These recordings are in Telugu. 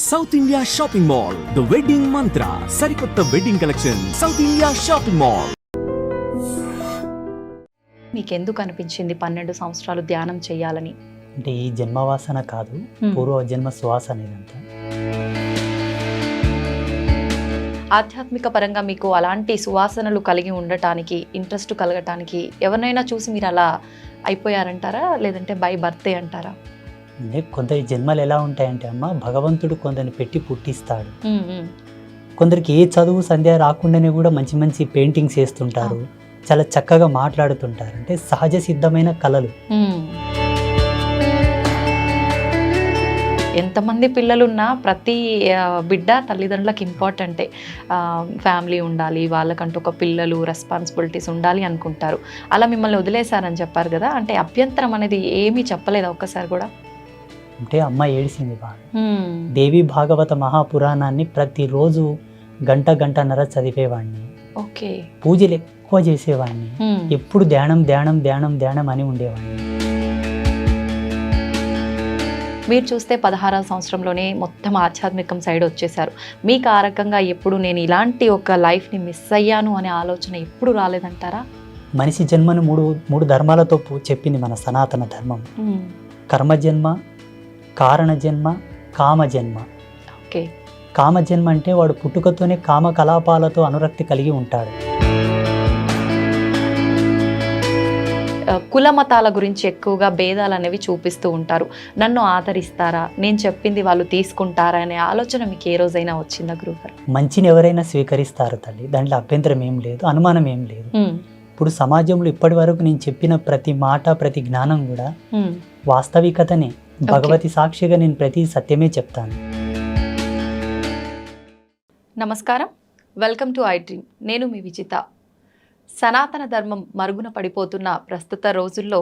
South India shopping mall, the wedding మంత్ర, సరికొత్త wedding collection, south India shopping mall. మీకెందుకు అనిపించింది 12 సంవత్సరాలు ధ్యానం చేయాలని? అంటే ఈ జన్మవాసన కాదు, పూర్వ జన్మ శ్వాస అనేదంతా. ఆధ్యాత్మిక పరంగా మీకు అలాంటి సువాసనలు కలిగి ఉండటానికి, ఇంట్రెస్ట్ కలగటానికి ఎవరినైనా చూసి మీరు అలా అయిపోయారంటారా, లేదంటే బై బర్తే అంటారా? అంటే కొందరి జన్మలు ఎలా ఉంటాయంటే అమ్మ, భగవంతుడు కొందరిని పెట్టి పుట్టిస్తాడు. కొందరికి ఏ చదువు సంధ్య రాకుండానే కూడా మంచి మంచి పెయింటింగ్స్ వేస్తుంటారు, చాలా చక్కగా మాట్లాడుతుంటారు. అంటే సహజ సిద్ధమైన కళలు. ఎంతమంది పిల్లలున్నా ప్రతి బిడ్డ తల్లిదండ్రులకు ఇంపార్టెంటే. ఫ్యామిలీ ఉండాలి, వాళ్ళకంటూ ఒక పిల్లలు, రెస్పాన్సిబిలిటీస్ ఉండాలి అనుకుంటారు. అలా మిమ్మల్ని వదిలేశారని చెప్పారు కదా, అంటే అభ్యంతరం అనేది ఏమీ చెప్పలేదా ఒక్కసారి కూడా? అంటే అమ్మ ఏడిసింది బాగా. దేవి భాగవత మహాపురాణాన్ని ప్రతిరోజు గంటన్నర చదివేవాడిని. ఓకే. పూజలు ఎక్కువ చేసేవాడిని. ఎప్పుడు ధ్యానం ధ్యానం ధ్యానం ధ్యానం అని ఉండేవాడిని. మీరు చూస్తే 16వ సంవత్సరంలోనే మొత్తం ఆధ్యాత్మికం సైడ్ వచ్చేసారు. మీకు ఆ రకంగా ఎప్పుడు నేను ఇలాంటి ఒక లైఫ్ని మిస్ అయ్యాను అనే ఆలోచన ఎప్పుడు రాలేదంటారా? మనిషి జన్మను మూడు ధర్మాలతో చెప్పింది మన సనాతన ధర్మం. కర్మజన్మ, కారణజన్మ, కామజన్మ. ఓకే. కామజన్మ అంటే వాడు పుట్టుకతోనే కామకలాపాలతో అనురక్తి కలిగి ఉంటాడు. కుల మతాల గురించి ఎక్కువగా భేదాలు అనేవి చూపిస్తూ ఉంటారు. నన్ను ఆదరిస్తారా, నేను చెప్పింది వాళ్ళు తీసుకుంటారా అనే ఆలోచన మీకు ఏ రోజైనా వచ్చిందా గురుగారు? మంచిని ఎవరైనా స్వీకరిస్తారు తల్లి, దాంట్లో అభ్యంతరం ఏం లేదు, అనుమానం ఏం లేదు. ఇప్పుడు సమాజంలో ఇప్పటి వరకు నేను చెప్పిన ప్రతి మాట, ప్రతి జ్ఞానం కూడా వాస్తవికతనే. భగవతి సాక్షిగా నేను ప్రతి సత్యమే చెప్తాను. నమస్కారం, వెల్కమ్ టు ఐ డ్రీమ్. నేను మీ విజిత. సనాతన ధర్మం మరుగున పడిపోతున్న ప్రస్తుత రోజుల్లో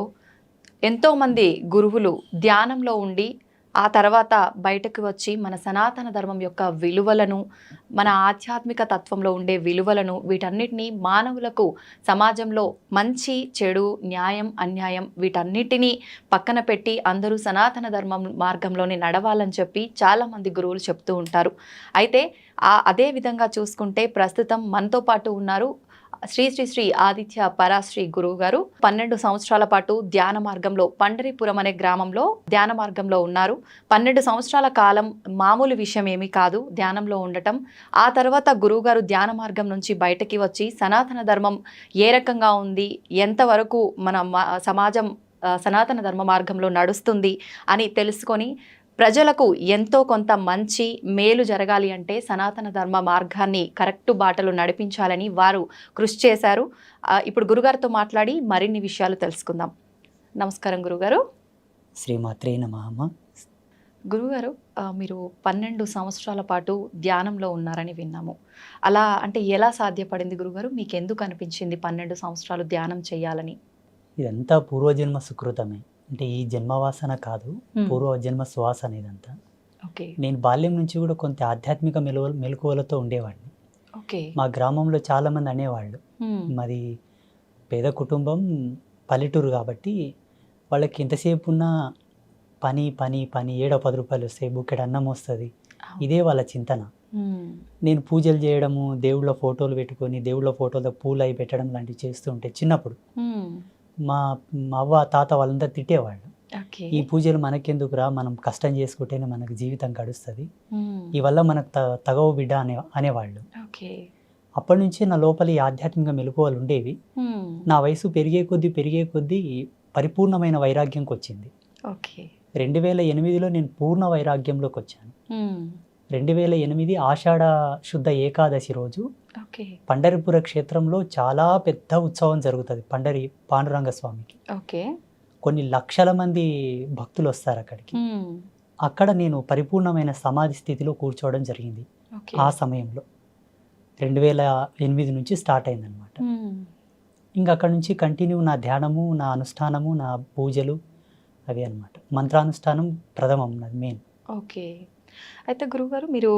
ఎంతోమంది గురువులు ధ్యానంలో ఉండి ఆ తర్వాత బయటకు వచ్చి మన సనాతన ధర్మం యొక్క విలువలను, మన ఆధ్యాత్మిక తత్వంలో ఉండే విలువలను, వీటన్నిటినీ మానవులకు సమాజంలో మంచి, చెడు, న్యాయం, అన్యాయం వీటన్నిటినీ పక్కన పెట్టి అందరూ సనాతన ధర్మం మార్గంలోనే నడవాలని చెప్పి చాలామంది గురువులు చెప్తూ ఉంటారు. అయితే అదే విధంగా చూసుకుంటే ప్రస్తుతం మనతో పాటు ఉన్నారు శ్రీ శ్రీ శ్రీ ఆదిత్య పరాశ్రీ గురువు గారు. 12 సంవత్సరాల పాటు ధ్యాన మార్గంలో పండరీపురం అనే గ్రామంలో ధ్యాన మార్గంలో ఉన్నారు. 12 సంవత్సరాల కాలం మామూలు విషయం ఏమీ కాదు ధ్యానంలో ఉండటం. ఆ తర్వాత గురువు గారు ధ్యాన మార్గం నుంచి బయటకి వచ్చి సనాతన ధర్మం ఏ రకంగా ఉంది, ఎంతవరకు మన సమాజం సనాతన ధర్మ మార్గంలో నడుస్తుంది అని తెలుసుకొని ప్రజలకు ఎంతో కొంత మంచి మేలు జరగాలి అంటే సనాతన ధర్మ మార్గాన్ని కరెక్ట్ బాటలు నడిపించాలని వారు కృషి చేశారు. ఇప్పుడు గురుగారితో మాట్లాడి మరిన్ని విషయాలు తెలుసుకుందాం. నమస్కారం గురుగారు. శ్రీమాత్రే నమః. గురుగారు, మీరు 12 సంవత్సరాల పాటు ధ్యానంలో ఉన్నారని విన్నాము. అలా అంటే ఎలా సాధ్యపడింది గురుగారు? మీకు ఎందుకు అనిపించింది 12 సంవత్సరాలు ధ్యానం చేయాలని? ఇదంతా పూర్వజన్మ సుకృతమే. అంటే ఈ జన్మవాసన కాదు, పూర్వజన్మ శ్వాస అనేదంతా. నేను బాల్యం నుంచి కూడా కొంత ఆధ్యాత్మిక మెలకువలతో ఉండేవాడిని. మా గ్రామంలో చాలా మంది అనేవాళ్ళు, మాది పేద కుటుంబం, పల్లెటూరు కాబట్టి వాళ్ళకి ఎంతసేపు ఉన్నా పని పని పని, 7-10 రూపాయలు వస్తాయి, బుక్కెడు అన్నం వస్తుంది, ఇదే వాళ్ళ చింతన. నేను పూజలు చేయడము, దేవుళ్ళ ఫోటోలు పెట్టుకొని దేవుళ్ళ ఫోటోలో పూలు అవి పెట్టడం లాంటివి చేస్తూ ఉంటే చిన్నప్పుడు మా అవ్వ తాత వాళ్ళందరూ తిట్టేవాళ్ళు. ఈ పూజలు మనకెందుకురా, మనం కష్టం చేసుకుంటేనే మనకు జీవితం గడుస్తుంది, ఈ వల్ల మనకు తగవు బిడ్డ అనేవాళ్ళు. అప్పటి నుంచి నా లోపల ఈ ఆధ్యాత్మిక మెలకువలు ఉండేవి. నా వయసు పెరిగే కొద్దీ పరిపూర్ణమైన వైరాగ్యంకి వచ్చింది. 2008లో నేను పూర్ణ వైరాగ్యంలోకి వచ్చాను. 2008 ఆషాఢ శుద్ధ ఏకాదశి రోజు పండరిపుర క్షేత్రంలో చాలా పెద్ద ఉత్సవం జరుగుతుంది పండరి పాండురంగ స్వామికి. కొన్ని లక్షల మంది భక్తులు వస్తారు అక్కడికి. అక్కడ నేను పరిపూర్ణమైన సమాధి స్థితిలో కూర్చోవడం జరిగింది. ఆ సమయంలో 2008 నుంచి స్టార్ట్ అయిందనమాట. ఇంకా అక్కడ నుంచి కంటిన్యూ నా ధ్యానము, నా అనుష్ఠానము, నా పూజలు అవి అనమాట. మంత్రానుష్ఠానం ప్రథమం, నాది మెయిన్. అయితే గురువుగారు మీరు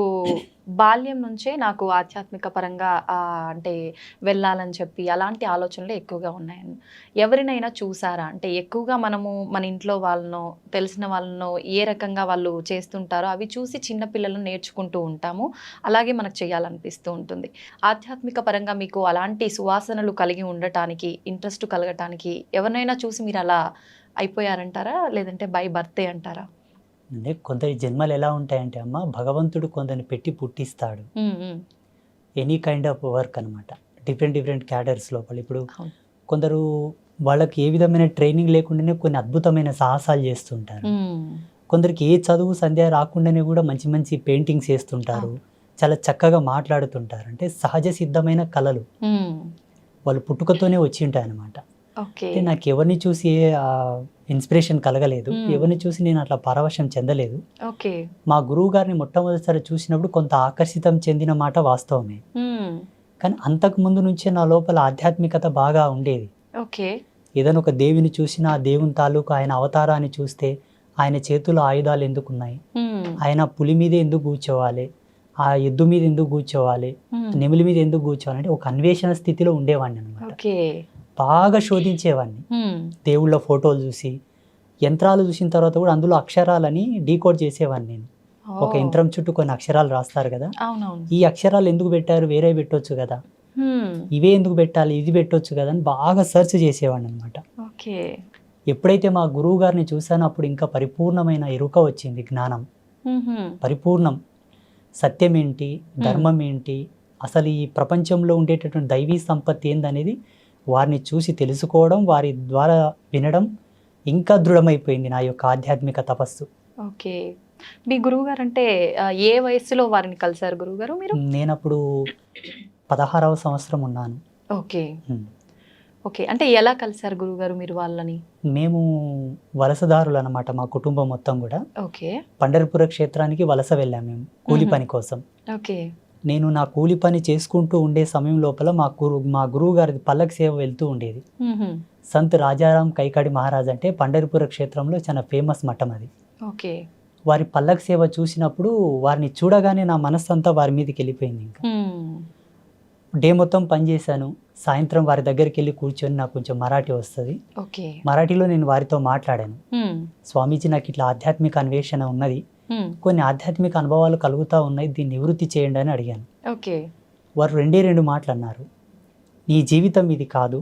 బాల్యం నుంచే నాకు ఆధ్యాత్మిక పరంగా అంటే వెళ్ళాలని చెప్పి అలాంటి ఆలోచనలు ఎక్కువగా ఉన్నాయని ఎవరినైనా చూసారా? అంటే ఎక్కువగా మనము మన ఇంట్లో వాళ్ళనో తెలిసిన వాళ్ళనో ఏ రకంగా వాళ్ళు చేస్తుంటారో అవి చూసి చిన్న పిల్లలను నేర్చుకుంటూ ఉంటాము. అలాగే మనకు చేయాలనిపిస్తూ ఉంటుంది. ఆధ్యాత్మిక పరంగా మీకు అలాంటి సువాసనలు కలిగి ఉండటానికి ఇంట్రెస్ట్ కలగటానికి ఎవరినైనా చూసి మీరు అలా అయిపోయారంటారా? లేదంటే బై బర్తే అంటారా? అంటే కొందరి జన్మలు ఎలా ఉంటాయంటే అమ్మ, భగవంతుడు కొందరిని పెట్టి పుట్టిస్తాడు. ఎనీ కైండ్ ఆఫ్ వర్క్ అనమాట. డిఫరెంట్ డిఫరెంట్ క్యాడర్స్ లోపల. ఇప్పుడు కొందరు వాళ్ళకి ఏ విధమైన ట్రైనింగ్ లేకుండానే కొన్ని అద్భుతమైన సాహసాలు చేస్తుంటారు. కొందరికి ఏ చదువు సంధ్య రాకుండానే కూడా మంచి మంచి పెయింటింగ్స్ వేస్తుంటారు. చాలా చక్కగా మాట్లాడుతుంటారు. అంటే సహజ సిద్ధమైన కళలు వాళ్ళు పుట్టుకతోనే వచ్చి ఉంటాయి అన్నమాట. అంటే నాకు ఎవరిని చూసి ఇన్స్పిరేషన్ కలగలేదు, ఎవరిని చూసి నేను అట్లా పరవశం చెందలేదు. మా గురువు గారిని మొట్టమొదటిసారి చూసినప్పుడు కొంత ఆకర్షితం చెందిన మాట వాస్తవమే. కానీ అంతకు ముందు నుంచే నా లోపల ఆధ్యాత్మికత బాగా ఉండేది. ఏదైనా ఒక దేవిని చూసినా ఆ దేవుని తాలూకు ఆయన అవతారాన్ని చూస్తే ఆయన చేతుల్లో ఆయుధాలు ఎందుకున్నాయి, ఆయన పులి మీద ఎందుకు కూర్చోవాలి, ఆ ఎద్దు మీద ఎందుకు కూర్చోవాలి, నెమిలి మీద ఎందుకు కూర్చోవాలి అంటే ఒక అన్వేషణ స్థితిలో ఉండేవాడిని అనమాట. బాగా శోధించేవాడిని. దేవుళ్ళ ఫోటోలు చూసి, యంత్రాలు చూసిన తర్వాత కూడా అందులో అక్షరాలని డీకోడ్ చేసేవాడిని నేను. ఒక యంత్రం చుట్టూ కొన్ని అక్షరాలు రాస్తారు కదా, ఈ అక్షరాలు ఎందుకు పెట్టారు, వేరే పెట్టొచ్చు కదా, ఇవే ఎందుకు పెట్టాలి, ఇది పెట్టొచ్చు కదా అని బాగా సెర్చ్ చేసేవాడిని అనమాట. ఎప్పుడైతే మా గురువు గారిని చూసానో అప్పుడు ఇంకా పరిపూర్ణమైన ఎరుక వచ్చింది, జ్ఞానం పరిపూర్ణం. సత్యం ఏంటి, ధర్మం ఏంటి, అసలు ఈ ప్రపంచంలో ఉండేటటువంటి దైవీ సంపత్తి ఏందనేది వారిని చూసి తెలుసుకోవడం, వారి ద్వారా వినడం ఇంకా దృఢమైపోయింది నా యొక్క ఆధ్యాత్మిక తపస్సు. ఓకే. మీ గురువు గారు అంటే ఏ వయసులో వారిని కలిసారు గురువుగారు మీరు? నేను అప్పుడు 16వ సంవత్సరం ఉన్నాను. ఓకే. ఓకే. అంటే ఎలా కలిసారు గురువుగారు మీరు వాళ్ళని? మేము వలసదారులు అనమాట, మా కుటుంబం మొత్తం కూడా. ఓకే. పండరిపుర క్షేత్రానికి వలస వెళ్ళాము మేము కూలి పని కోసం. ఓకే. నేను నా కూలి పని చేసుకుంటూ ఉండే సమయం లోపల మా గురువు గారి పల్లకి సేవ వెళ్తూ ఉండేది. సంత్ రాజారాం కైకాడి మహారాజ్ అంటే పండరిపుర క్షేత్రంలో చాలా ఫేమస్ మఠం అది. ఓకే. వారి పల్లకి సేవ చూసినప్పుడు వారిని చూడగానే నా మనస్సు అంతా వారి మీదకి వెళ్ళిపోయింది. ఇంకా డే మొత్తం పనిచేశాను. సాయంత్రం వారి దగ్గరికి వెళ్ళి కూర్చొని, నాకు కొంచెం మరాఠీ వస్తుంది, మరాఠీలో నేను వారితో మాట్లాడాను. స్వామీజీ, నాకు ఇట్లా ఆధ్యాత్మిక అన్వేషణ ఉన్నది, కొన్ని ఆధ్యాత్మిక అనుభవాలు కలుగుతూ ఉన్నాయి, దీన్ని నివృత్తి చేయండి అని అడిగాను. వారు రెండు మాటలు అన్నారు. నీ జీవితం ఇది కాదు,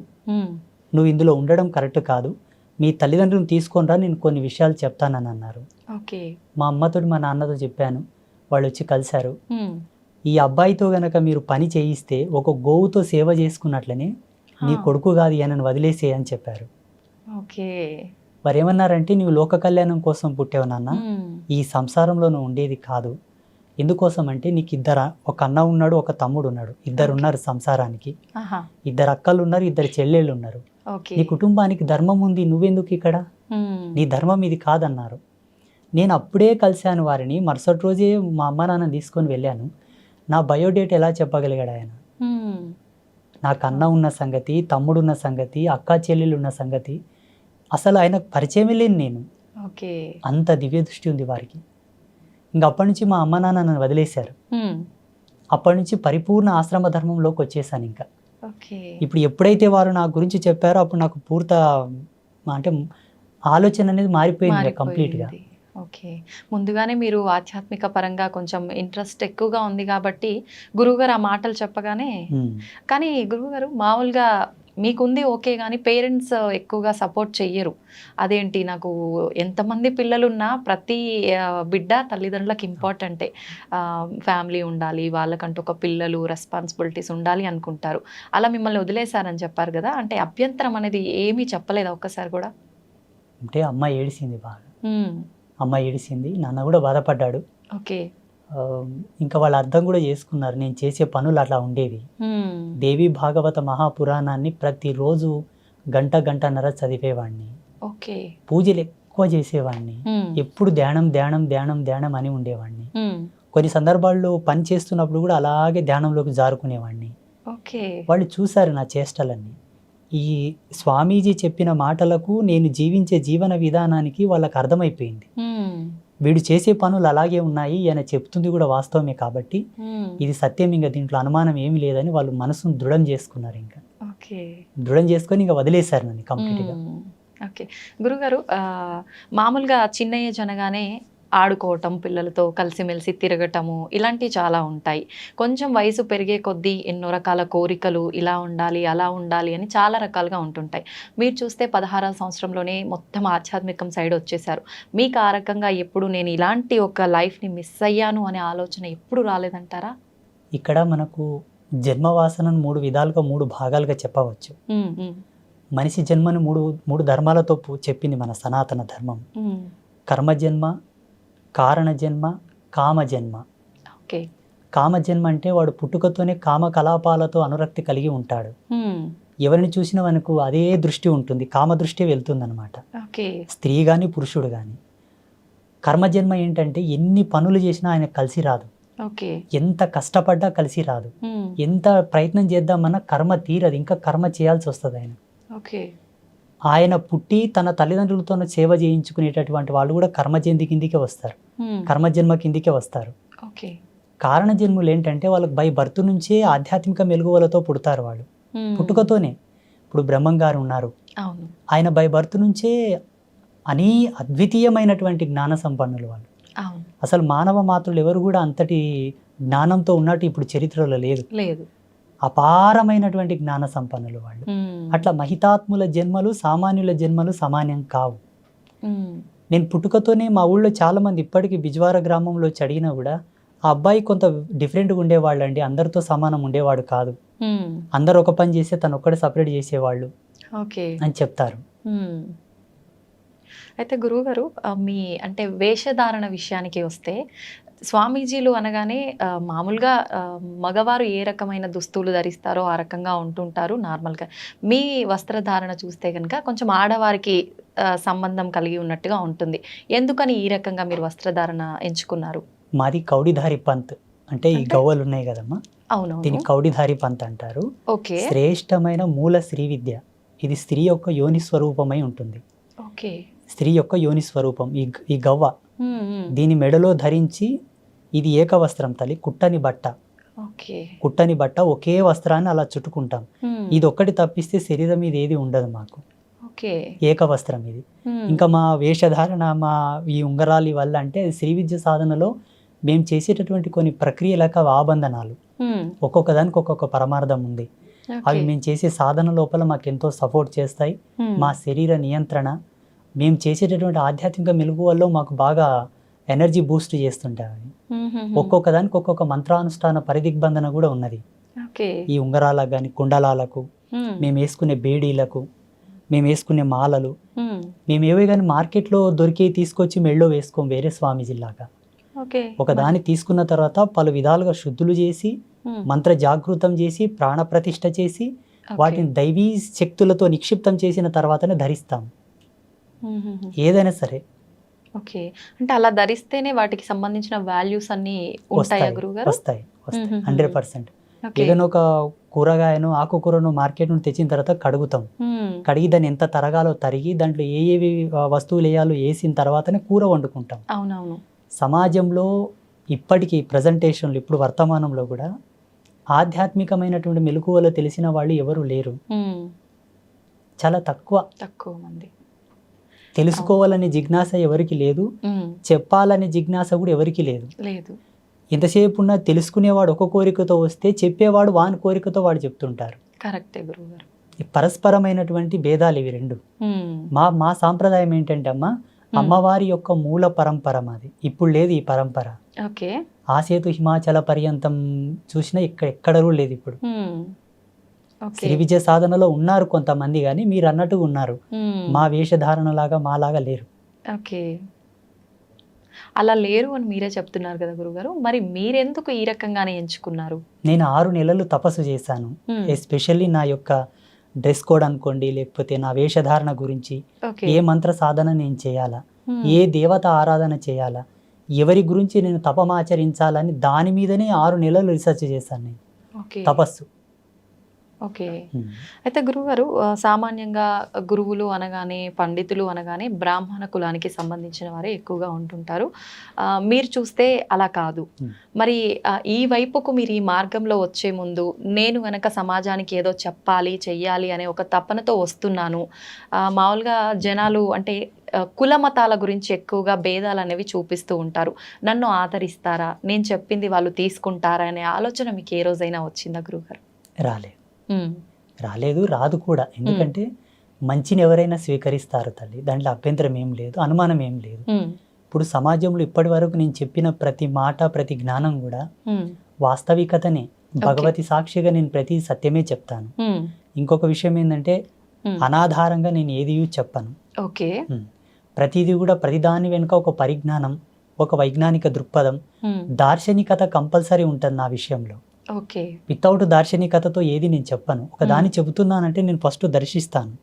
నువ్వు ఇందులో ఉండడం కరెక్ట్ కాదు, మీ తల్లిదండ్రులను తీసుకొని రా, నేను కొన్ని విషయాలు చెప్తానని అన్నారు. మా అమ్మతో మా నాన్నతో చెప్పాను, వాళ్ళు వచ్చి కలిశారు. ఈ అబ్బాయితో గనక మీరు పని చేయిస్తే ఒక గోవుతో సేవ చేసుకున్నట్లనే నీ కొడుకు కాదు అని వదిలేసే అని చెప్పారు. వారు ఏమన్నారంటే, నువ్వు లోక కళ్యాణం కోసం పుట్టావు నాన్న, ఈ సంసారంలో నువ్వు ఉండేది కాదు. ఎందుకోసం అంటే నీకు ఒక అన్న ఉన్నాడు, ఒక తమ్ముడు ఉన్నాడు, ఇద్దరు ఉన్నారు సంసారానికి, ఇద్దరు అక్కలు ఉన్నారు, ఇద్దరు చెల్లెళ్ళు ఉన్నారు, నీ కుటుంబానికి ధర్మం ఉంది, నువ్వెందుకు ఇక్కడ, నీ ధర్మం ఇది కాదన్నారు. నేను అప్పుడే కలిశాను వారిని. మరుసటి రోజే మా అమ్మ నాన్న తీసుకొని వెళ్ళాను. నా బయోడేట్ ఎలా చెప్పగలిగాడు ఆయన? నాకు అన్న ఉన్న సంగతి, తమ్ముడు ఉన్న సంగతి, అక్క చెల్లెలు ఉన్న సంగతి అసలు ఆయనకు పరిచయమే లేని నేను. అంత దివ్య దృష్టి ఉంది వారికి. ఇంకా అప్పటి నుంచి మా అమ్మ నాన్న నన్ను వదిలేశారు. అప్పటి నుంచి పరిపూర్ణ ఆశ్రమ ధర్మంలోకి వచ్చేసాను. ఇంకా ఇప్పుడు ఎప్పుడైతే వారు నా గురించి చెప్పారో అప్పుడు నాకు పూర్త అంటే ఆలోచన అనేది మారిపోయింది కంప్లీట్గా. ఓకే. ముందుగానే మీరు ఆధ్యాత్మిక పరంగా కొంచెం ఇంట్రెస్ట్ ఎక్కువగా ఉంది కాబట్టి గురువుగారు ఆ మాటలు చెప్పగానే, కానీ గురువుగారు మామూలుగా మీకుంది ఓకే, కానీ పేరెంట్స్ ఎక్కువగా సపోర్ట్ చెయ్యరు. అదేంటి, నాకు ఎంతమంది పిల్లలున్నా ప్రతి బిడ్డ తల్లిదండ్రులకు ఇంపార్టెంటే, ఫ్యామిలీ ఉండాలి, వాళ్ళకంటూ ఒక పిల్లలు రెస్పాన్సిబిలిటీస్ ఉండాలి అనుకుంటారు. అలా మిమ్మల్ని వదిలేశారని చెప్పారు కదా, అంటే అభ్యంతరం అనేది ఏమీ చెప్పలేదా ఒక్కసారి కూడా? అంటే అమ్మ ఏడిసింది బాగా, అమ్మ ఏడిసింది, నాన్న కూడా బాధపడ్డాడు. ఓకే. ఇంకా వాళ్ళు అర్థం కూడా చేసుకున్నారు నేను చేసే పనులు అట్లా ఉండేవి. దేవి భాగవత మహాపురాణాన్ని ప్రతిరోజు గంటన్నర చదివేవాడిని. పూజలు ఎక్కువ చేసేవాడిని. ఎప్పుడు ధ్యానం ధ్యానం ధ్యానం ధ్యానం అని ఉండేవాడిని. కొన్ని సందర్భాల్లో పని చేస్తున్నప్పుడు కూడా అలాగే ధ్యానంలోకి జారుకునేవాడిని. వాళ్ళు చూశారు నా చేష్టలన్నీ. ఈ స్వామీజీ చెప్పిన మాటలకు నేను జీవించే జీవన విధానానికి వాళ్ళకి అర్థమైపోయింది. వీడు చేసే పనులు అలాగే ఉన్నాయి, ఈయన చెప్తుంది కూడా వాస్తవమే కాబట్టి ఇది సత్యం, ఇంకా దీంట్లో అనుమానం ఏమీ లేదని వాళ్ళు మనసును దృఢం చేసుకున్నారు. ఇంకా దృఢం చేసుకొని ఇంకా వదిలేశారు నన్ను కంప్లీట్గా. ఓకే గురుగారు, మామూలుగా చిన్న ఏజ్ అనగానే ఆడుకోవటం, పిల్లలతో కలిసిమెలిసి తిరగటము ఇలాంటివి చాలా ఉంటాయి. కొంచెం వయసు పెరిగే కొద్దీ ఎన్నో రకాల కోరికలు, ఇలా ఉండాలి అలా ఉండాలి అని చాలా రకాలుగా ఉంటుంటాయి. మీరు చూస్తే 16వ సంవత్సరంలోనే మొత్తం ఆధ్యాత్మికం సైడ్ వచ్చేసారు. మీకు ఆ రకంగా ఎప్పుడు నేను ఇలాంటి ఒక లైఫ్ని మిస్ అయ్యాను అనే ఆలోచన ఎప్పుడు రాలేదంటారా? ఇక్కడ మనకు జన్మవాసనను 3 విధాలుగా 3 భాగాలుగా చెప్పవచ్చు. మనిషి జన్మను మూడు ధర్మాలతో చెప్పింది మన సనాతన ధర్మం. కర్మజన్మ, కారణ జన్మ, కామజన్మ. ఓకే. కామజన్మ అంటే వాడు పుట్టుకతోనే కామకలాపాలతో అనురక్తి కలిగి ఉంటాడు. ఎవరిని చూసినా మనకు అదే దృష్టి ఉంటుంది, కామ దృష్టి వెళ్తుంది అనమాట, స్త్రీ కానీ పురుషుడు కానీ. కర్మజన్మ ఏంటంటే ఎన్ని పనులు చేసినా ఆయన కలిసి రాదు, ఎంత కష్టపడ్డా కలిసి రాదు, ఎంత ప్రయత్నం చేద్దామన్నా కర్మ తీరదు, ఇంకా కర్మ చేయాల్సి వస్తుంది ఆయన. ఆయన పుట్టి తన తల్లిదండ్రులతో సేవ చేయించుకునేటటువంటి వాళ్ళు కూడా కర్మజన్మ కిందికే వస్తారు, కర్మజన్మ కిందికే వస్తారు. కారణ జన్ములు ఏంటంటే వాళ్ళకి బై బర్త్ నుంచే ఆధ్యాత్మిక మెలుగువలతో పుడతారు వాళ్ళు, పుట్టుకతోనే. ఇప్పుడు బ్రహ్మం గారు ఉన్నారు, ఆయన బై బర్త్ నుంచే అద్వితీయమైనటువంటి జ్ఞాన సంపన్నులు వాళ్ళు. అసలు మానవ మాతృలు ఎవరు కూడా అంతటి జ్ఞానంతో ఉన్నట్టు ఇప్పుడు చరిత్రలో లేదు. అపారమైనటువంటి జ్ఞాన సంపన్నులు వాళ్ళు. అట్లా మహితాత్ముల జన్మలు సామాన్యుల జన్మలు సమానం కావు. నేను పుట్టుకతోనే మా ఊళ్ళో చాలా మంది ఇప్పటికీ బిజ్వార గ్రామంలో అడిగినా కూడా ఆ అబ్బాయి కొంత డిఫరెంట్గా ఉండేవాళ్ళు అండి, అందరితో సమానం ఉండేవాడు కాదు, అందరు ఒక పని చేస్తే తను ఒక్కడే సపరేట్ చేసేవాళ్ళు అని చెప్తారు. అయితే గురువుగారు, మీ అంటే వేషధారణ విషయానికి వస్తే, స్వామీజీలు అనగానే మామూలుగా మగవారు ఏ రకమైన దుస్తులు ధరిస్తారో ఆ రకంగా ఉంటుంటారు నార్మల్గా. మీ వస్త్రధారణ చూస్తే కనుక కొంచెం ఆడవారికి సంబంధం కలిగి ఉన్నట్టుగా ఉంటుంది. ఎందుకని ఈ రకంగా మీరు వస్త్రధారణ ఎంచుకున్నారు? మాది కౌడిధారి పంత్, అంటే ఈ గవ్వలు ఉన్నాయి కదమ్మా, అవును, దీన్ని కౌడిధారి పంత్ అంటారు. శ్రేష్టమైన మూల శ్రీ విద్య, ఇది స్త్రీ యొక్క యోని స్వరూపమై ఉంటుంది. స్త్రీ యొక్క యోని స్వరూపం ఈ గవ్వ, దీని మెడలో ధరించి, ఇది ఏకవస్త్రం తల్లి, కుట్టని బట్ట ఒకే వస్త్రాన్ని అలా చుట్టుకుంటాం. ఇది ఒక్కటి తప్పిస్తే శరీరం మీద ఏది ఉండదు మాకు, ఏకవస్త్రం ఇది. ఇంకా మా వేషధారణ, మా ఈ ఉంగరాలి వల్ల అంటే శ్రీ విద్య సాధనలో మేము చేసేటటువంటి కొన్ని ప్రక్రియలకు ఆబంధనాలు, ఒక్కొక్క దానికి ఒక్కొక్క పరమార్థం ఉంది. అవి మేము చేసే సాధన లోపల మాకు ఎంతో సపోర్ట్ చేస్తాయి. మా శరీర నియంత్రణ, మేము చేసేటటువంటి ఆధ్యాత్మిక మెలుగువల్లో మాకు బాగా ఎనర్జీ బూస్ట్ చేస్తుంటాయి. ఒక్కొక్క దానికి ఒక్కొక్క మంత్రానుష్ఠాన పరిదిగ్బంధన కూడా ఉన్నది. ఈ ఉంగరాలకు కానీ, కుండలాలకు, మేము వేసుకునే బేడీలకు, మేము వేసుకునే మాలలు, మేము ఏవే కానీ మార్కెట్లో దొరికి తీసుకొచ్చి మెళ్ళో వేసుకోం వేరే స్వామీజీలాగా. ఒక దాన్ని తీసుకున్న తర్వాత పలు విధాలుగా శుద్ధులు చేసి, మంత్ర జాగృతం చేసి, ప్రాణ ప్రతిష్ఠ చేసి, వాటిని దైవీ శక్తులతో నిక్షిప్తం చేసిన తర్వాతనే ధరిస్తాం ఏదైనా సరే. ఓకే, అంటే అలా ధరిస్తేనే వాటికి సంబంధించిన వాల్యూస్ అన్ని వస్తాయి 100%. ఏదైనా ఒక కూరగాయను, ఆకుకూరను మార్కెట్ నుండి తెచ్చిన తర్వాత కడుగుతాం, కడిగి దాన్ని ఎంత తరగాలో తరిగి దాంట్లో ఏవి వస్తువులు వేయాలో వేసిన తర్వాతనే కూర వండుకుంటాం. అవునవును. సమాజంలో ఇప్పటికీ ప్రజెంటేషన్లు, ఇప్పుడు వర్తమానంలో కూడా ఆధ్యాత్మికమైనటువంటి మెలకువలు తెలిసిన వాళ్ళు ఎవరు లేరు, చాలా తక్కువ మంది. తెలుసుకోవాలనే జిజ్ఞాస ఎవరికి లేదు, చెప్పాలనే జిజ్ఞాస కూడా ఎవరికి లేదు. ఎంతసేపు ఉన్నా తెలుసుకునేవాడు ఒక కోరికతో వస్తే, చెప్పేవాడు వాని కోరికతో వాడు చెప్తుంటారు. కరెక్టే గురువుగారు. పరస్పరమైనటువంటి భేదాలు ఇవి రెండు. మా సాంప్రదాయం ఏంటంటే అమ్మా, అమ్మవారి యొక్క మూల పరంపర మాది, ఇప్పుడు లేదు ఈ పరంపర. ఆసేతు హిమాచల పర్యంతం చూసినా ఎక్కడూ లేదు ఇప్పుడు. శ్రీ విద్య సాధనలో ఉన్నారు కొంతమంది, కానీ మీరు అన్నట్టుగా ఉన్నారు, మా వేషధారణ లాగా మాలాగా లేరు. ఓకే, అలా లేరు అని మీరే చెప్తున్నారు కదా గురుగారు, మరి మీరెందుకు ఈ రకంగానే ఎంచుకున్నారు? నేను 6 నెలలు తపస్సు చేశాను. ఎస్పెషల్లీ నా యొక్క డ్రెస్ కోడ్ అనుకోండి, లేకపోతే నా వేషధారణ గురించి, ఏ మంత్ర సాధన నేను చేయాలా, ఏ దేవత ఆరాధన చేయాలా, ఎవరి గురించి నేను తపమాచరించాలని దాని మీదనే 6 నెలలు రీసెర్చ్ చేశాను నేను. తపస్సు ఓకే. అయితే గురువుగారు సామాన్యంగా గురువులు అనగానే పండితులు అనగానే బ్రాహ్మణ కులానికి సంబంధించిన వారే ఎక్కువగా ఉంటుంటారు. మీరు చూస్తే అలా కాదు. మరి ఈ వైపుకు మీరు ఈ మార్గంలో వచ్చే ముందు నేను గనక సమాజానికి ఏదో చెప్పాలి చెయ్యాలి అనే ఒక తపనతో వస్తున్నాను. మామూలుగా జనాలు అంటే కుల మతాల గురించి ఎక్కువగా భేదాలు అనేవి చూపిస్తూ ఉంటారు. నన్ను ఆదరిస్తారా, నేను చెప్పింది వాళ్ళు తీసుకుంటారా అనే ఆలోచన మీకు ఏ రోజైనా వచ్చిందా గురువుగారు? రాలేదు, రాదు కూడా. ఎందుకంటే మంచిని ఎవరైనా స్వీకరిస్తారు తల్లి, దాంట్లో అభ్యంతరం ఏం లేదు, అనుమానం ఏం లేదు. ఇప్పుడు సమాజంలో ఇప్పటి వరకు నేను చెప్పిన ప్రతి మాట ప్రతి జ్ఞానం కూడా వాస్తవికతనే, భగవతి సాక్షిగా నేను ప్రతి సత్యమే చెప్తాను. ఇంకొక విషయం ఏంటంటే అనాధారంగా నేను ఏది చెప్పను. ఓకే. ప్రతిదీ కూడా ప్రతిదాని వెనుక ఒక పరిజ్ఞానం, ఒక వైజ్ఞానిక దృక్పథం, దార్శనికత కంపల్సరీ ఉంటుంది నా విషయంలో. ఓకే. వితౌట్ దార్శనికతతో ఏది నేను చెప్పను. ఒక దాన్ని చెబుతున్నానంటే నేను ఫస్ట్ దర్శిస్తాను.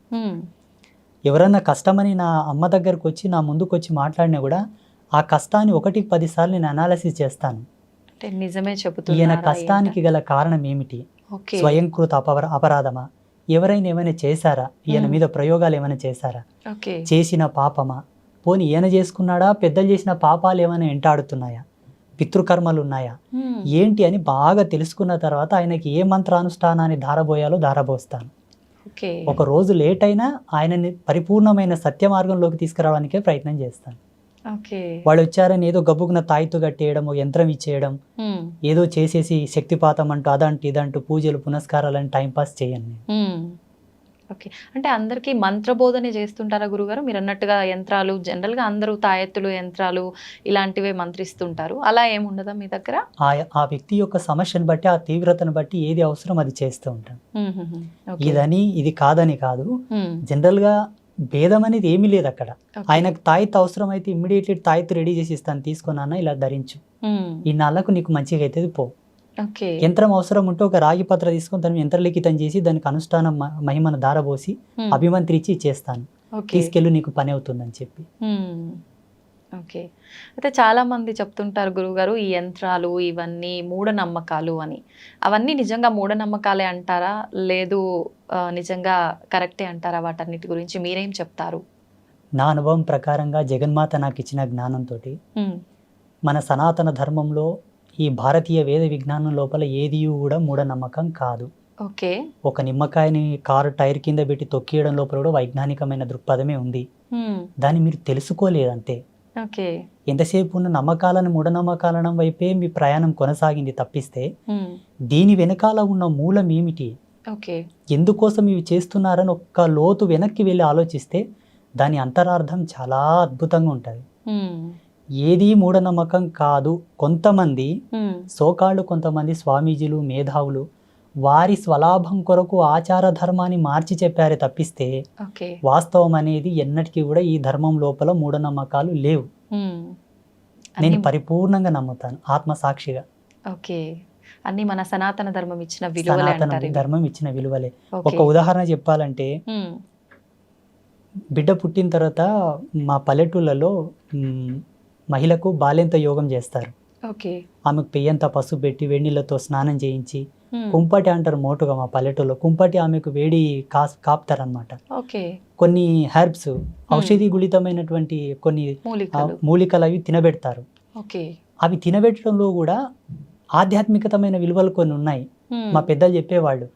ఎవరన్నా కష్టమని నా అమ్మ దగ్గరకు వచ్చి నా ముందుకు వచ్చి మాట్లాడినా కూడా ఆ కష్టాన్ని 1-10 సార్లు నేను అనాలిసిస్ చేస్తాను. నిజమే చెబుతున్నా, ఈయన కష్టానికి గల కారణం ఏమిటి? స్వయంకృత అపరాధమా? ఎవరైనా ఏమైనా చేశారా? ఈయన మీద ప్రయోగాలు ఏమైనా చేశారా? చేసిన పాపమా? పోనీ ఈయన చేసుకున్నాడా? పెద్దలు చేసిన పాపాలు ఏమైనా వెంటాడుతున్నాయా? పితృకర్మలు ఉన్నాయా? ఏంటి అని బాగా తెలుసుకున్న తర్వాత ఆయనకి ఏ మంత్రానుష్ఠానాన్ని ధారబోయాలో ధారబోస్తాను. ఒక రోజు లేట్ అయినా ఆయనని పరిపూర్ణమైన సత్య మార్గంలోకి తీసుకురావడానికే ప్రయత్నం చేస్తాను. వాళ్ళు వచ్చారని ఏదో గబ్బుకున్న తాయితో కట్టేయడం, యంత్రం ఇచ్చేయడం, ఏదో చేసేసి శక్తిపాతం అంటూ అదంటూ ఇదంటూ పూజలు పునస్కారాలని టైంపాస్ చేయండి. ఓకే. అంటే అందరికీ మంత్రబోధనే చేస్తుంటారా గురుగారు? మీరు అన్నట్టుగా యంత్రాలు జనరల్గా అందరూ తాయెత్తులు యంత్రాలు ఇలాంటివే మంత్రిస్తుంటారు, అలా ఏముండదా మీ దగ్గర? ఆ వ్యక్తి యొక్క సమస్యను బట్టి, ఆ తీవ్రతను బట్టి ఏది అవసరం అది చేస్తూ ఉంటాను. ఇదని ఇది కాదని కాదు, జనరల్ గా భేదం అనేది ఏమీ లేదు అక్కడ. ఆయనకు తాయెత్తు అవసరం అయితే ఇమ్మీడియట్లీ తాయెత్తు రెడీ చేసి ఇస్తాను, తీసుకున్నా ఇలా ధరించు, ఈ నాళ్ళకు నీకు మంచిగా అవుతుంది పో. యంత్రం అవసరం ఉంటే ఒక రాగి పత్ర తీసుకొని దాన్ని యంత్రలిఖితం చేసి దానికి అనుష్ఠానం మహిమను దారబోసి అభిమంత్రించి ఇచ్చేస్తాను, తీసుకెళ్ళు నీకు పని అవుతుందని చెప్పి. ఓకే. అయితే చాలా మంది చెప్తుంటారు గురువుగారు, ఈ యంత్రాలు ఇవన్నీ మూఢనమ్మకాలు అని. అవన్నీ నిజంగా మూఢనమ్మకాలే అంటారా, లేదు నిజంగా కరెక్టే అంటారా? వాటన్నిటి గురించి మీరేం చెప్తారు? నా అనుభవం ప్రకారంగా జగన్మాత నాకు ఇచ్చిన జ్ఞానంతో మన సనాతన ధర్మంలో ఈ భారతీయ వేద విజ్ఞానం లోపల ఏది కూడా మూఢనమ్మకం కాదు. ఓకే. ఒక నిమ్మకాయని కారు టైర్ కింద పెట్టి తొక్కియడం లోపల కూడా వైజ్ఞానికమైన దృక్పథమే ఉంది. దాన్ని మీరు తెలుసుకోలేదంతే. ఎంతసేపు ఉన్న నమ్మకాలను మూఢనమ్మకాలను వైపే మీ ప్రయాణం కొనసాగింది తప్పిస్తే దీని వెనకాల ఉన్న మూలం ఏమిటి, ఎందుకోసం ఇవి చేస్తున్నారని ఒక్క లోతు వెనక్కి వెళ్ళి ఆలోచిస్తే దాని అంతరార్థం చాలా అద్భుతంగా ఉంటుంది. ఏది మూఢనమ్మకం కాదు. కొంతమంది సోకాళ్ళు, కొంతమంది స్వామీజీలు, మేధావులు వారి స్వలాభం కొరకు ఆచార ధర్మాన్ని మార్చి చెప్పారే తప్పిస్తే వాస్తవం అనేది ఎన్నటికీ కూడా ఈ ధర్మం లోపల మూఢనమ్మకాలు లేవు. నేను పరిపూర్ణంగా నమ్ముతాను ఆత్మసాక్షిగా. ఓకే. అన్ని మన సనాతన ధర్మం ఇచ్చిన విలువలే. సనాతన ధర్మం ఇచ్చిన విలువలే. ఒక ఉదాహరణ చెప్పాలంటే, బిడ్డ పుట్టిన తర్వాత మా పల్లెటూళ్ళలో మహిళకు బాల్యంత యోగం చేస్తారు. ఆమెకు పెయ్యంత పసుపు పెట్టి వేడినీళ్ళతో స్నానం చేయించి కుంపటి అంటారు మోటుగా మా పల్లెటూరులో. కుంపటి ఆమెకు వేడి కాపుతారనమాట. కొన్ని హెర్బ్స్, ఔషధి గుళితమైనటువంటి కొన్ని మూలికలు అవి తినబెడతారు. అవి తినబెట్టడంలో కూడా ఆధ్యాత్మికతమైన విలువలు కొన్ని ఉన్నాయి. మా పెద్దలు చెప్పేవాళ్ళు,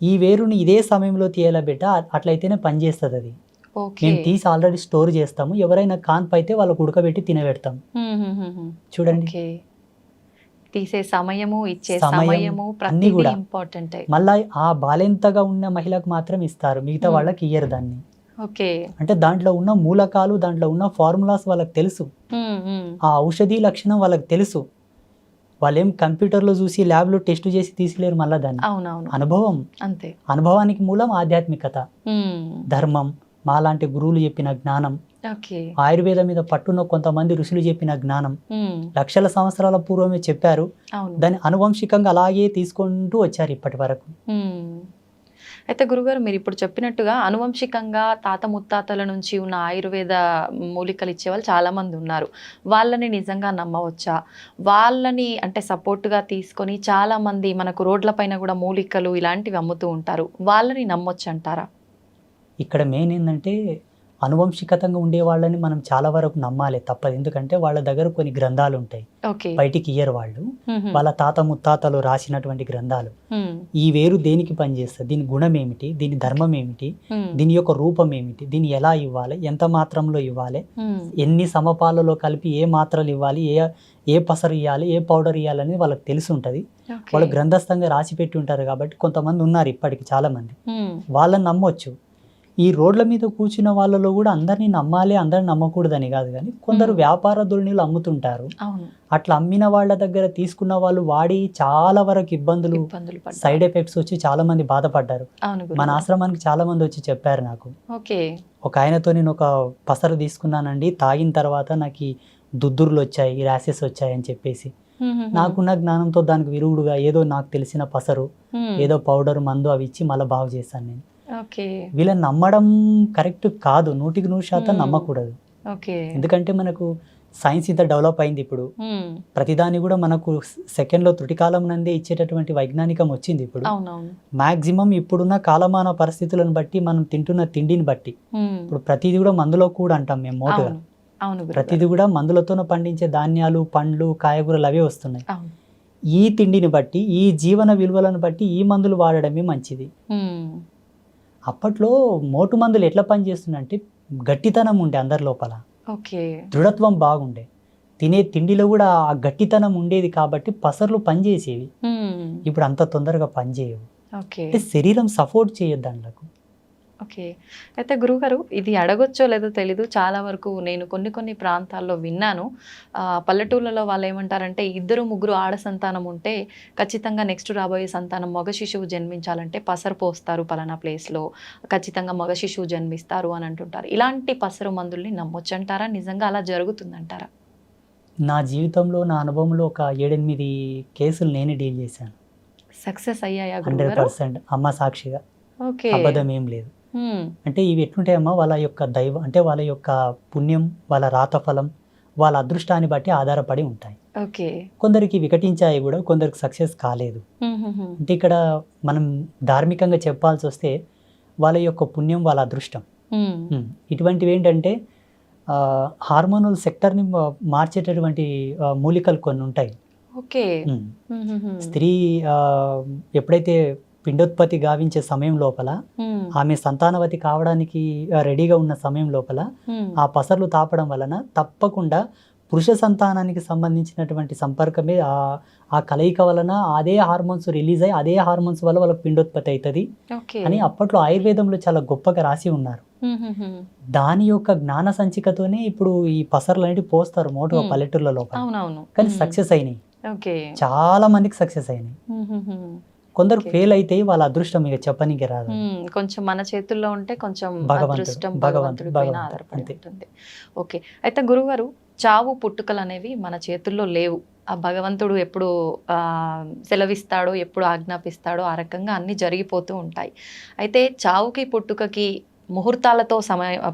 ఈ వేరుని ఇదే సమయంలో తీయాల బిడ్డ, అట్లయితేనే పనిచేస్తుంది అది. మేము తీసి ఆల్రెడీ స్టోర్ చేస్తాము, ఎవరైనా కాన్పు అయితే వాళ్ళకు ఉడకబెట్టి తినబెడతాం. చూడండి, తీసే సమయము, ఇచ్చే సమయము అన్ని కూడా ఇంపార్టెంట్. మళ్ళా ఆ బాలెంతగా ఉన్న మహిళకు మాత్రం ఇస్తారు, మిగతా వాళ్ళకి ఇయ్యరు దాన్ని. అంటే దాంట్లో ఉన్న మూలకాలు, దాంట్లో ఉన్న ఫార్ములాస్ వాళ్ళకి తెలుసు, ఆ ఔషధి లక్షణం వాళ్ళకి తెలుసు. వాళ్ళేం కంప్యూటర్లో చూసి ల్యాబ్లో టెస్ట్ చేసి తీసిలేరు మళ్ళా దాన్ని. అనుభవం అంతే. అనుభవానికి మూలం ఆధ్యాత్మికత, ధర్మం, మాలాంటి గురువులు చెప్పిన జ్ఞానం, ఆయుర్వేదం మీద పట్టున్న కొంతమంది ఋషులు చెప్పిన జ్ఞానం లక్షల సంవత్సరాల పూర్వమే చెప్పారు. దాన్ని అనువంశికంగా అలాగే తీసుకుంటూ వచ్చారు ఇప్పటి వరకు. అయితే గురుగారు మీరు ఇప్పుడు చెప్పినట్టుగా అనువంశికంగా తాత ముత్తాతల నుంచి ఉన్న ఆయుర్వేద మూలికలు ఇచ్చేవాళ్ళు చాలామంది ఉన్నారు. వాళ్ళని నిజంగా నమ్మవచ్చా? వాళ్ళని అంటే సపోర్ట్గా తీసుకొని చాలామంది మనకు రోడ్లపైన కూడా మూలికలు ఇలాంటివి అమ్ముతూ ఉంటారు. వాళ్ళని నమ్మొచ్చు అంటారా? ఇక్కడ మెయిన్ ఏంటంటే అనువంశికతంగా ఉండే వాళ్ళని మనం చాలా వరకు నమ్మాలి తప్పదు. ఎందుకంటే వాళ్ళ దగ్గర కొన్ని గ్రంథాలు ఉంటాయి, బయటికి ఇయ్యరు వాళ్ళు. వాళ్ళ తాత ముత్తాతలు రాసినటువంటి గ్రంథాలు, ఈ వేరు దేనికి పనిచేస్తుంది, దీని గుణం ఏమిటి, దీని ధర్మం ఏమిటి, దీని యొక్క రూపం ఏమిటి, దీన్ని ఎలా ఇవ్వాలి, ఎంత మాత్రంలో ఇవ్వాలి, ఎన్ని సమపాలలో కలిపి ఏ మాత్రలు ఇవ్వాలి, ఏ పసరు ఇవ్వాలి, ఏ పౌడర్ ఇవ్వాలని వాళ్ళకి తెలిసి ఉంటుంది. వాళ్ళు గ్రంథస్థంగా రాసి పెట్టి ఉంటారు. కాబట్టి కొంతమంది ఉన్నారు ఇప్పటికి చాలా మంది, వాళ్ళని నమ్మొచ్చు. ఈ రోడ్ల మీద కూర్చున్న వాళ్ళలో కూడా అందరినీ నమ్మాలి, అందరిని నమ్మకూడదని కాదు, కానీ కొందరు వ్యాపార ధోరణిలు అమ్ముతుంటారు. అట్లా అమ్మిన వాళ్ళ దగ్గర తీసుకున్న వాళ్ళు వాడి చాలా వరకు ఇబ్బందులు, సైడ్ ఎఫెక్ట్స్ వచ్చి చాలా మంది బాధపడ్డారు. మన ఆశ్రమానికి చాలా మంది వచ్చి చెప్పారు నాకు. ఒక ఆయనతో నేను ఒక పసరు తీసుకున్నానండి, తాగిన తర్వాత నాకు దుద్దుర్లు వచ్చాయి, ర్యాషెస్ వచ్చాయి అని చెప్పేసి, నాకున్న జ్ఞానంతో దానికి విరుగుడుగా ఏదో నాకు తెలిసిన పసరు, ఏదో పౌడర్, మందు అవి ఇచ్చి మళ్ళీ బాగు చేశాను నేను. వీళ్ళని నమ్మడం కరెక్ట్ కాదు, 100% నమ్మకూడదు. ఎందుకంటే మనకు సైన్స్ ఇంత డెవలప్ అయింది ఇప్పుడు, ప్రతిదాన్ని కూడా మనకు సెకండ్లో త్రుటికాలం నందే ఇచ్చేటటువంటి వైజ్ఞానికం వచ్చింది ఇప్పుడు. మాక్సిమం ఇప్పుడున్న కాలమాన పరిస్థితులను బట్టి, మనం తింటున్న తిండిని బట్టి, ఇప్పుడు ప్రతిదీ కూడా మందులో కూడా అంటాం మేము మోటుగా, ప్రతిదీ కూడా మందులతో పండించే ధాన్యాలు, పండ్లు, కాయగూరలు అవే వస్తున్నాయి. ఈ తిండిని బట్టి, ఈ జీవన విలువలను బట్టి ఈ మందులు వాడడమే మంచిది. అప్పట్లో మోటు మందులు ఎట్లా పనిచేస్తుందంటే గట్టితనం ఉండే అందరి లోపల, దృఢత్వం బాగుండే, తినే తిండిలో కూడా ఆ గట్టితనం ఉండేది. కాబట్టి పసర్లు పనిచేసేవి. ఇప్పుడు అంత తొందరగా పనిచేయవు. శరీరం సపోర్ట్ చేయొద్దు దాంట్లకు. అయితే గురుగారు, ఇది అడగొచ్చో లేదో తెలీదు, చాలా వరకు నేను కొన్ని ప్రాంతాల్లో విన్నాను. పల్లెటూళ్ళలో వాళ్ళు ఏమంటారంటే 2-3 ఆడ సంతానం ఉంటే ఖచ్చితంగా నెక్స్ట్ రాబోయే సంతానం మగ శిశువు జన్మించాలంటే పసరు పోస్తారు పలానా ప్లేస్లో, ఖచ్చితంగా మగ శిశువు జన్మిస్తారు అని అంటుంటారు. ఇలాంటి పసరు మందుల్ని నమ్మొచ్చంటారా? నిజంగా అలా జరుగుతుందంటారా? నా జీవితంలో, నా అనుభవంలో ఒక 7-8 కేసులు నేనే డీల్ చేశాను. సక్సెస్ అయ్యాయా? 100% అమ్మ సాక్షిగా, అబద్ధం ఏం లేదు. అంటే ఇవి ఎట్లుంటాయమ్మా, వాళ్ళ యొక్క దైవం అంటే వాళ్ళ యొక్క పుణ్యం, వాళ్ళ రాతఫలం, వాళ్ళ అదృష్టాన్ని బట్టి ఆధారపడి ఉంటాయి. కొందరికి వికటించాయి కూడా, కొందరికి సక్సెస్ కాలేదు. అంటే ఇక్కడ మనం ధార్మికంగా చెప్పాల్సి వస్తే వాళ్ళ యొక్క పుణ్యం, వాళ్ళ అదృష్టం. ఇటువంటివి ఏంటంటే హార్మోనల్ సెక్టర్ని మార్చేటటువంటి మూలికలు కొన్ని ఉంటాయి. స్త్రీ ఎప్పుడైతే పిండోత్పత్తి గావించే సమయం లోపల, ఆమె సంతానవతి కావడానికి రెడీగా ఉన్న సమయం లోపల ఆ పసర్లు తాపడం వలన తప్పకుండా పురుష సంతానానికి సంబంధించినటువంటి సంపర్కమే, ఆ కలయిక వలన అదే హార్మోన్స్ రిలీజ్ అయ్యి అదే హార్మోన్స్ వల్ల వాళ్ళకి పిండోత్పత్తి అవుతుంది అని అప్పట్లో ఆయుర్వేదంలో చాలా గొప్పగా రాసి ఉన్నారు. దాని యొక్క జ్ఞాన సంచికతోనే ఇప్పుడు ఈ పసర్లు అనేవి పోస్తారు మోటుగా పల్లెటూర్ల లోపల. కానీ సక్సెస్ అయినాయి, చాలా మందికి సక్సెస్ అయినాయి. కొందరు ఫెయిల్ అయితే వాళ్ళ అదృష్టం ఇక చెప్పనీకి రాదు. కొంచెం మన చేతుల్లో ఉంటే కొంచెం అదృష్టం భగవంతుడి పైన ఆధారపడి ఉంటుంది. ఓకే, అయితే గురుగారు, చావు పుట్టుకలు అనేవి మన చేతుల్లో లేవు. ఆ భగవంతుడు ఎప్పుడు సెలవిస్తాడో, ఎప్పుడు ఆజ్ఞాపిస్తాడో ఆ రకంగా అన్నీ జరిగిపోతూ ఉంటాయి. అయితే చావుకి పుట్టుకకి ముహూర్తాలతో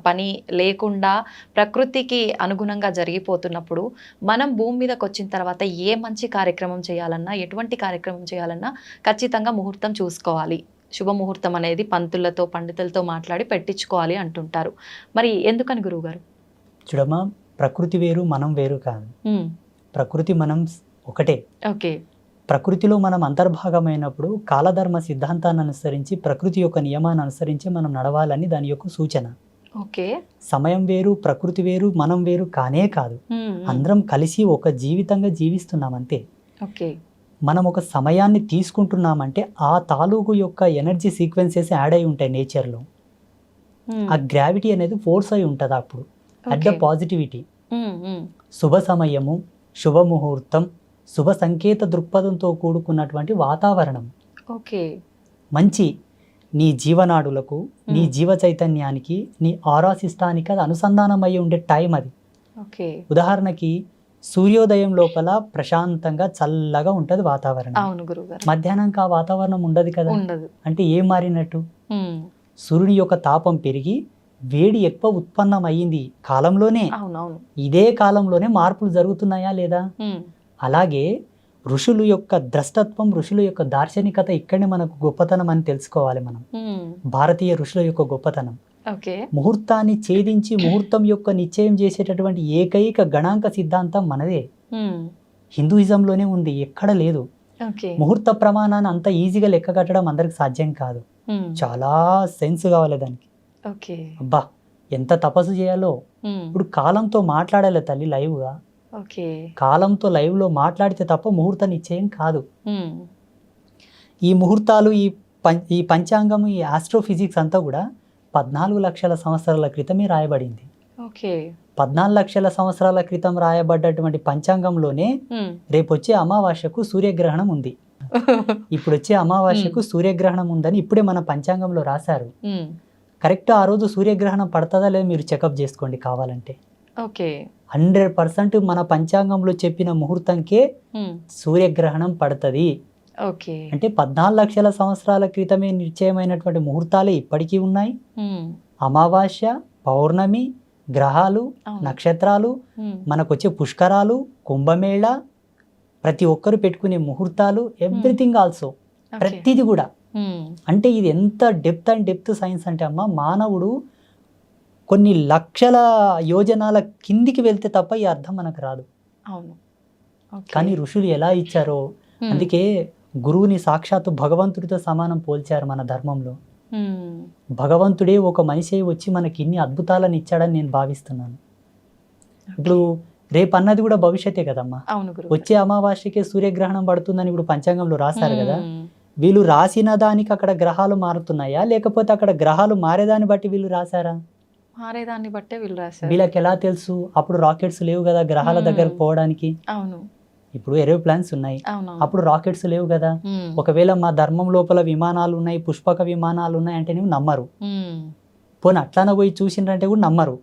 పని లేకుండా ప్రకృతికి అనుగుణంగా జరిగిపోతున్నప్పుడు మనం భూమి మీదకి వచ్చిన తర్వాత ఏ మంచి కార్యక్రమం చేయాలన్నా, ఎటువంటి కార్యక్రమం చేయాలన్నా ఖచ్చితంగా ముహూర్తం చూసుకోవాలి. శుభముహూర్తం అనేది పంతులతో, పండితులతో మాట్లాడి పెట్టించుకోవాలి అంటుంటారు. మరి ఎందుకని గురువుగారు? చూడమ్మా, ప్రకృతి వేరు, మనం వేరు కాదు. ప్రకృతి మనం ఒకటే. ప్రకృతిలో మనం అంతర్భాగమైనప్పుడు కాలధర్మ సిద్ధాంతాన్ని అనుసరించి, ప్రకృతి యొక్క నియమాన్ని అనుసరించి మనం నడవాలని దాని యొక్క సూచన. సమయం వేరు, ప్రకృతి వేరు, మనం వేరు కానే కాదు. అందరం కలిసి ఒక జీవితంగా జీవిస్తున్నాం అంతే. మనం ఒక సమయాన్ని తీసుకుంటున్నామంటే ఆ తాలూకు యొక్క ఎనర్జీ సీక్వెన్సెస్ యాడ్ అయి ఉంటాయి నేచర్లో. ఆ గ్రావిటీ అనేది ఫోర్స్ అయి ఉంటుంది అప్పుడు. అట్ ద పాజిటివిటీ, శుభ సమయము, శుభముహూర్తం, శుభ సంకేత దృక్పథంతో కూడుకున్నటువంటి వాతావరణం, మంచి నీ జీవనాడులకు, నీ జీవ చైతన్యానికి, నీ ఆరా సిస్టానికి అది అనుసంధానం అయ్యి ఉండే టైం అది. ఉదాహరణకి సూర్యోదయం లోపల ప్రశాంతంగా చల్లగా ఉంటది వాతావరణం. అవును గురుగారు. మధ్యాహ్నానికి ఆ వాతావరణం ఉండదు కదా. ఉండదు. అంటే ఏం మారినట్టు? సూర్యుని యొక్క తాపం పెరిగి వేడి ఎక్కువ ఉత్పన్నం అయ్యింది కాలంలోనే. అవునవును. ఇదే కాలంలోనే మార్పులు జరుగుతున్నాయా లేదా? అలాగే ఋషులు యొక్క ద్రష్టత్వం, ఋషుల యొక్క దార్శనికత ఇక్కడనే మనకు గొప్పతనం అని తెలుసుకోవాలి మనం. భారతీయ ఋషుల యొక్క గొప్పతనం. ముహూర్తాన్ని ఛేదించి ముహూర్తం యొక్క నిశ్చయం చేసేటటువంటి ఏకైక గణాంక సిద్ధాంతం మనదే. హిందూయిజంలోనే ఉంది, ఎక్కడ లేదు. ముహూర్త ప్రమాణాన్ని అంత ఈజీగా లెక్క కట్టడం అందరికి సాధ్యం కాదు. చాలా సెన్స్ కావాలి దానికి. అబ్బా ఎంత తపస్సు చేయాలో. ఇప్పుడు కాలంతో మాట్లాడాలి తల్లి లైవ్ గా. కాలంతో లైవ్ లో మాట్లాడితే తప్ప ముహూర్త నిశ్చయం కాదు. ఈ ముహూర్తాలు, ఈ పంచాంగం, ఈ ఆస్ట్రోఫిజిక్స్ అంతా కూడా 14 లక్షల సంవత్సరాల క్రితమే రాయబడింది. 14 లక్షల సంవత్సరాల క్రితం రాయబడ్డటువంటి పంచాంగంలోనే రేపు వచ్చే అమావాస్యకు సూర్యగ్రహణం ఉంది, ఇప్పుడు వచ్చే అమావాస్యకు సూర్యగ్రహణం ఉందని ఇప్పుడే మన పంచాంగంలో రాశారు. కరెక్ట్ ఆ రోజు సూర్యగ్రహణం పడుతుందా లేదా మీరు చెకప్ చేసుకోండి కావాలంటే. 100% మన పంచాంగంలో చెప్పిన ముహూర్తంకే సూర్యగ్రహణం పడుతుంది. అంటే 14 లక్షల సంవత్సరాల క్రితమే నిశ్చయమైనటువంటి ముహూర్తాలే ఇప్పటికీ ఉన్నాయి. అమావాస్య, పౌర్ణమి, గ్రహాలు, నక్షత్రాలు, మనకొచ్చే పుష్కరాలు, కుంభమేళ, ప్రతి ఒక్కరు పెట్టుకునే ముహూర్తాలు, ఎవ్రీథింగ్ ఆల్సో, ప్రతిది కూడా. అంటే ఇది ఎంత డెప్త్ సైన్స్ అంటే అమ్మ, మానవుడు కొన్ని లక్షల యోజనాల కిందికి వెళ్తే తప్ప ఈ అర్థం మనకు రాదు. కానీ ఋషులు ఎలా ఇచ్చారో, అందుకే గురువుని సాక్షాత్తు భగవంతుడితో సమానం పోల్చారు మన ధర్మంలో. భగవంతుడే ఒక మనిషి వచ్చి మనకి ఇన్ని అద్భుతాలను ఇచ్చాడని నేను భావిస్తున్నాను. ఇప్పుడు రేపు అన్నది కూడా భవిష్యత్తే కదమ్మా. వచ్చే అమావాస్యకే సూర్యగ్రహణం పడుతుందని ఇప్పుడు పంచాంగంలో రాశారు కదా. వీళ్ళు రాసిన దానికి అక్కడ గ్రహాలు మారుతున్నాయా, లేకపోతే అక్కడ గ్రహాలు మారేదాన్ని బట్టి వీళ్ళు రాశారా? మారేదాన్ని బట్టే వీళ్ళు రాశారు. వీళ్ళకి ఎలా తెలుసు? అప్పుడు రాకెట్స్ లేవు కదా గ్రహాల దగ్గరకు పోవడానికి. ఇప్పుడు ఏరోప్లాన్స్ ఉన్నాయి, అప్పుడు రాకెట్స్ లేవు కదా. ఒకవేళ మా ధర్మం లోపల విమానాలు ఉన్నాయి, పుష్పక విమానాలు ఉన్నాయి అంటే నువ్వు నమ్మరు. పోనీ అట్లానే పోయి చూసిండ్రంటే కూడా నమ్మరు.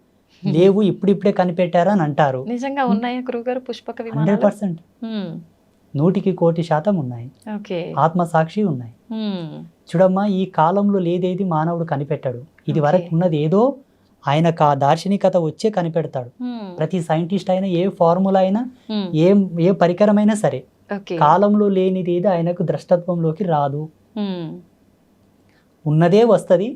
లేవు, ఇప్పుడిప్పుడే కనిపెట్టారా అని అంటారు. నిజంగా ఉన్నాయా గురుగారు పుష్పక విమానాలు? 100%, 100% ఉన్నాయి. ఆత్మసాక్షి ఉన్నాయి. చూడమ్మా, ఈ కాలంలో లేదేది మానవుడు కనిపెట్టాడు. ఇది వరకు ఉన్నది ఏదో ఆయనకు ఆ దార్శనికత వచ్చే కనిపెడతాడు. ప్రతి సైంటిస్ట్ అయినా, ఏ ఫార్ములా అయినా, ఏ పరికరమైనా సరే కాలంలో లేనిది ఏది ఆయనకు ద్రష్టత్వంలోకి రాదు. ఉన్నదే వస్తుంది.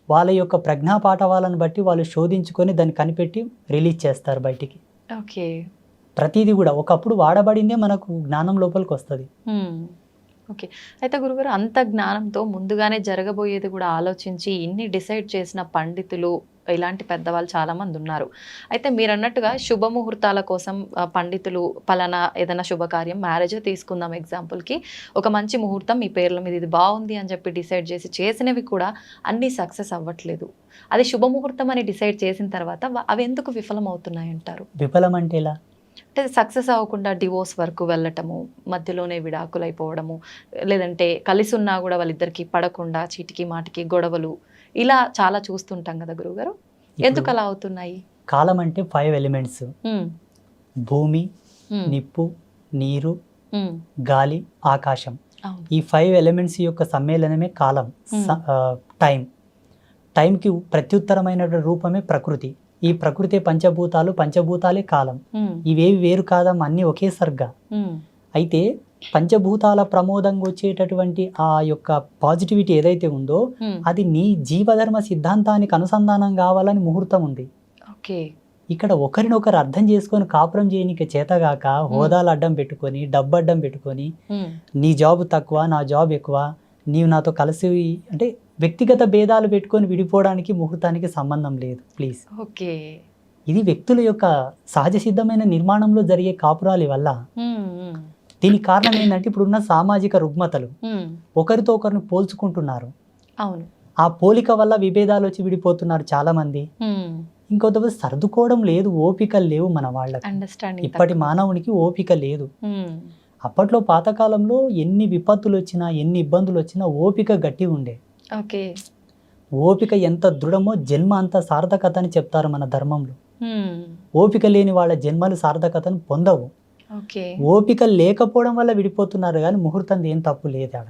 వాళ్ళ యొక్క ప్రజ్ఞా పాఠవాలను బట్టి వాళ్ళు శోధించుకొని దాన్ని కనిపెట్టి రిలీజ్ చేస్తారు బయటికి. ప్రతిదీ కూడా ఒకప్పుడు వాడబడిందే మనకు జ్ఞానం లోపలికి వస్తుంది. అయితే గురుగారు, అంత జ్ఞానంతో ముందుగానే జరగబోయేది కూడా ఆలోచించి ఇన్ని డిసైడ్ చేసిన పండితులు, ఇలాంటి పెద్దవాళ్ళు చాలా మంది ఉన్నారు. అయితే మీరు అన్నట్టుగా శుభముహూర్తాల కోసం పండితులు పలానా ఏదైనా శుభకార్యం, మ్యారేజ్ తీసుకుందాం ఎగ్జాంపుల్కి, ఒక మంచి ముహూర్తం మీ పేర్ల మీద ఇది బాగుంది అని చెప్పి డిసైడ్ చేసినవి కూడా అన్నీ సక్సెస్ అవ్వట్లేదు. అది శుభముహూర్తం అని డిసైడ్ చేసిన తర్వాత అవి ఎందుకు విఫలం అవుతున్నాయి అంటారు? విఫలం అంటే ఎలా? అంటే సక్సెస్ అవ్వకుండా డివోర్స్ వరకు వెళ్ళటము, మధ్యలోనే విడాకులు అయిపోవడము, లేదంటే కలిసి ఉన్నా కూడా వాళ్ళిద్దరికి పడకుండా చీటికి మాటికి గొడవలు, ఇలా చాలా చూస్తుంటాం కదా గురుగారు. ఎందుకు అలా అవుతున్నాయి? కాలం అంటే 5 ఎలిమెంట్స్: భూమి, నిప్పు, నీరు, గాలి, ఆకాశం. ఈ 5 ఎలిమెంట్స్ యొక్క సమ్మేళనమే కాలం. టైంకి ప్రత్యుత్తరమైన రూపమే ప్రకృతి. ఈ ప్రకృతి పంచభూతాలు, పంచభూతాలే కాలం. ఇవేవి వేరు కాదం, అన్ని ఒకే సర్గా. అయితే పంచభూతాల ప్రమోదంగా వచ్చేటటువంటి ఆ యొక్క పాజిటివిటీ ఏదైతే ఉందో అది నీ జీవధర్మ సిద్ధాంతానికి అనుసంధానం కావాలని ముహూర్తం ఉంది. ఇక్కడ ఒకరినొకరు అర్థం చేసుకొని కాపురం చేయనికి చేతగాక హోదాలు అడ్డం పెట్టుకొని, డబ్బు అడ్డం పెట్టుకొని, నీ జాబ్ తక్కువ నా జాబ్ ఎక్కువ, నీవు నాతో కలిసి అంటే వ్యక్తిగత భేదాలు పెట్టుకొని విడిపోవడానికి ముహూర్తానికి సంబంధం లేదు. ప్లీజ్. ఇది వ్యక్తుల యొక్క సహజ సిద్ధమైన నిర్మాణంలో జరిగే కాపురాలి వల్ల. దీనికి కారణం ఏంటంటే ఇప్పుడున్న సామాజిక రుగ్మతలు, ఒకరితో ఒకరిని పోల్చుకుంటున్నారు. ఆ పోలిక వల్ల విభేదాలు వచ్చి విడిపోతున్నారు చాలా మంది. ఇంకొంత సర్దుకోవడం లేదు, ఓపికలు లేవు మన వాళ్ళకి. ఇప్పటి మానవునికి ఓపిక లేదు. అప్పట్లో పాతకాలంలో ఎన్ని విపత్తులు వచ్చినా, ఎన్ని ఇబ్బందులు వచ్చినా ఓపిక గట్టి ఉండే. ఓపిక ఎంత దృఢమో జన్మ అంత సార్థకత అని చెప్తారు మన ధర్మంలో. ఓపిక లేని వాళ్ళ జన్మలు సార్థకతను పొందవు. ఓకే. ఓపిక లేకపోవడం వల్ల విడిపోతున్నారు కానీ ముహూర్తం ఏం తప్పు లేదు ఆడ.